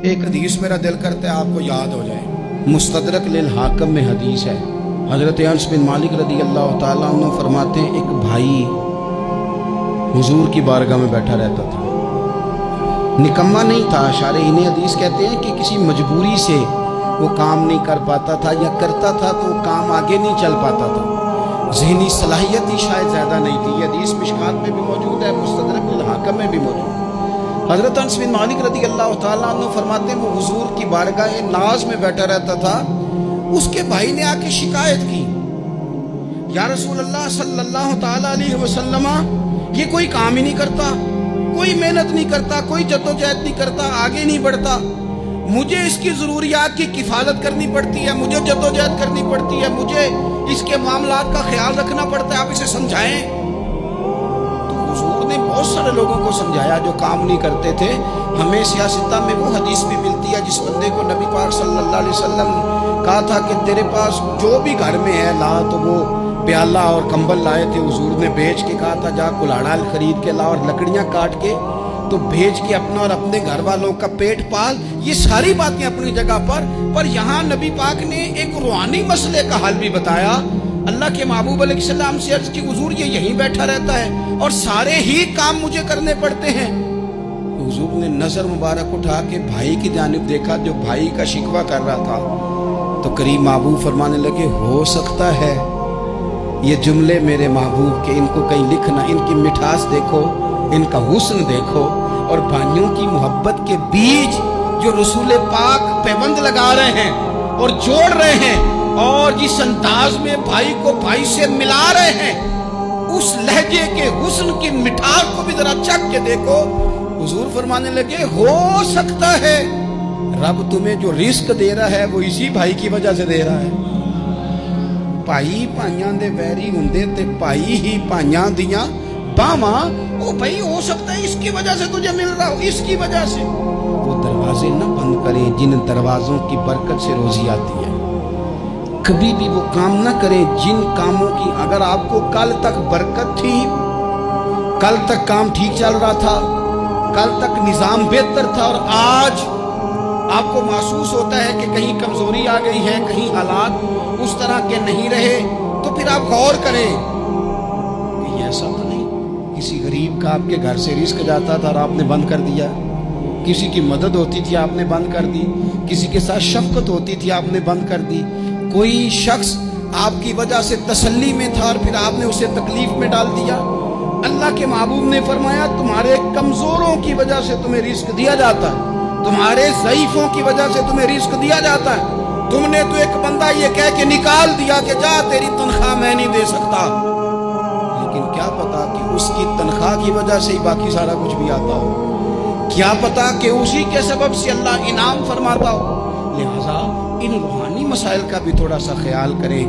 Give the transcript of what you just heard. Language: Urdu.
ایک حدیث میرا دل کرتا ہے آپ کو یاد ہو جائے، مستدرک للحاکم میں حدیث ہے۔ حضرت انس بن مالک رضی اللہ تعالیٰ عنہ فرماتے ہیں ایک بھائی حضور کی بارگاہ میں بیٹھا رہتا تھا، نکما نہیں تھا، شارحین حدیث کہتے ہیں کہ کسی مجبوری سے وہ کام نہیں کر پاتا تھا، یا کرتا تھا تو وہ کام آگے نہیں چل پاتا تھا، ذہنی صلاحیت ہی شاید زیادہ نہیں تھی۔ یہ حدیث مشکات میں بھی موجود ہے، مستدرک للحاکم میں بھی موجود ہے۔ حضرت انس بن مالک رضی اللہ تعالیٰ عنہ فرماتے ہیں وہ حضور کی بارگاہ ناز میں بیٹھا رہتا تھا، اس کے بھائی نے آ کے شکایت کی، یا رسول اللہ صلی اللہ تعالیٰ علیہ وسلم، یہ کوئی کام ہی نہیں کرتا، کوئی محنت نہیں کرتا، کوئی جدوجہد نہیں کرتا، آگے نہیں بڑھتا، مجھے اس کی ضروریات کی کفالت کرنی پڑتی ہے، مجھے جدوجہد کرنی پڑتی ہے، مجھے اس کے معاملات کا خیال رکھنا پڑتا ہے، آپ اسے سمجھائیں۔ تو حضور نے بہت سارے لوگوں کو سمجھایا جو کام نہیں کرتے تھے۔ ہمیں سیاستہ میں وہ حدیث بھی ملتی ہے جس بندے کو نبی پاک صلی اللہ علیہ وسلم کہا تھا کہ تیرے پاس جو بھی گھر میں ہے لا، تو وہ پیالہ اور کمبل لائے تھے، حضور نے بیچ کے کہا تھا جا کلاڑا خرید کے لا اور لکڑیاں کاٹ کے تو بیچ کے اپنا اور اپنے گھر والوں کا پیٹ پال۔ یہ ساری باتیں اپنی جگہ پر یہاں نبی پاک نے ایک روحانی مسئلے کا حل بھی بتایا۔ اللہ کے محبوب علیہ السلام سے عرض کی حضور یہ یہیں بیٹھا رہتا ہے اور سارے ہی کام مجھے کرنے پڑتے ہیں۔ حضور نے نظر مبارک اٹھا کے بھائی کی جانب دیکھا جو بھائی کا شکوہ کر رہا تھا، تو قریب محبوب فرمانے لگے ہو سکتا ہے یہ جملے میرے محبوب کے، ان کو کہیں لکھنا، ان کی مٹھاس دیکھو، ان کا حسن دیکھو، اور بھائیوں کی محبت کے بیج جو رسول پاک پیوند لگا رہے ہیں اور جوڑ رہے ہیں، اور جس انداز میں بھائی کو بھائی سے ملا رہے ہیں، اس لہجے کے حسن کی مٹھاس کو بھی ذرا چکھ کے دیکھو۔ حضور فرمانے لگے ہو سکتا ہے رب تمہیں جو رزق دے رہا ہے وہ اسی بھائی کی وجہ سے دے رہا ہے۔ بھائی بھائیاں دے ویری ہوندے تے بھائی ہی بھائیاں دیاں باواں، او بھائی ہو سکتا ہے اس کی وجہ سے تجھے مل رہا ہو، اس کی وجہ سے۔ وہ دروازے نہ بند کریں جن دروازوں کی برکت سے روزی آتی ہے، کبھی بھی وہ کام نہ کریں جن کاموں کی اگر آپ کو کل تک برکت تھی، کل تک کام ٹھیک چل رہا تھا، کل تک نظام بہتر تھا، اور آج آپ کو محسوس ہوتا ہے کہ کہیں کمزوری آ گئی ہے، کہیں حالات اس طرح کے نہیں رہے، تو پھر آپ غور کریں کہ یہ ایسا تو نہیں کسی غریب کا آپ کے گھر سے رزق جاتا تھا اور آپ نے بند کر دیا، کسی کی مدد ہوتی تھی آپ نے بند کر دی، کسی کے ساتھ شفقت ہوتی تھی آپ نے بند کر دی، کوئی شخص آپ کی وجہ سے تسلی میں تھا اور پھر آپ نے اسے تکلیف میں ڈال دیا۔ اللہ کے محبوب نے فرمایا تمہارے کمزوروں کی وجہ سے تمہیں رزق دیا جاتا ہے، تمہارے ضعیفوں کی وجہ سے تمہیں رزق دیا جاتا ہے۔ تم نے تو ایک بندہ یہ کہہ کے نکال دیا کہ جا تیری تنخواہ میں نہیں دے سکتا، لیکن کیا پتا کہ اس کی تنخواہ کی وجہ سے ہی باقی سارا کچھ بھی آتا ہو، کیا پتا کہ اسی کے سبب سے اللہ انعام فرماتا ہو۔ لہذا ان روحانی مسائل کا بھی تھوڑا سا خیال کریں۔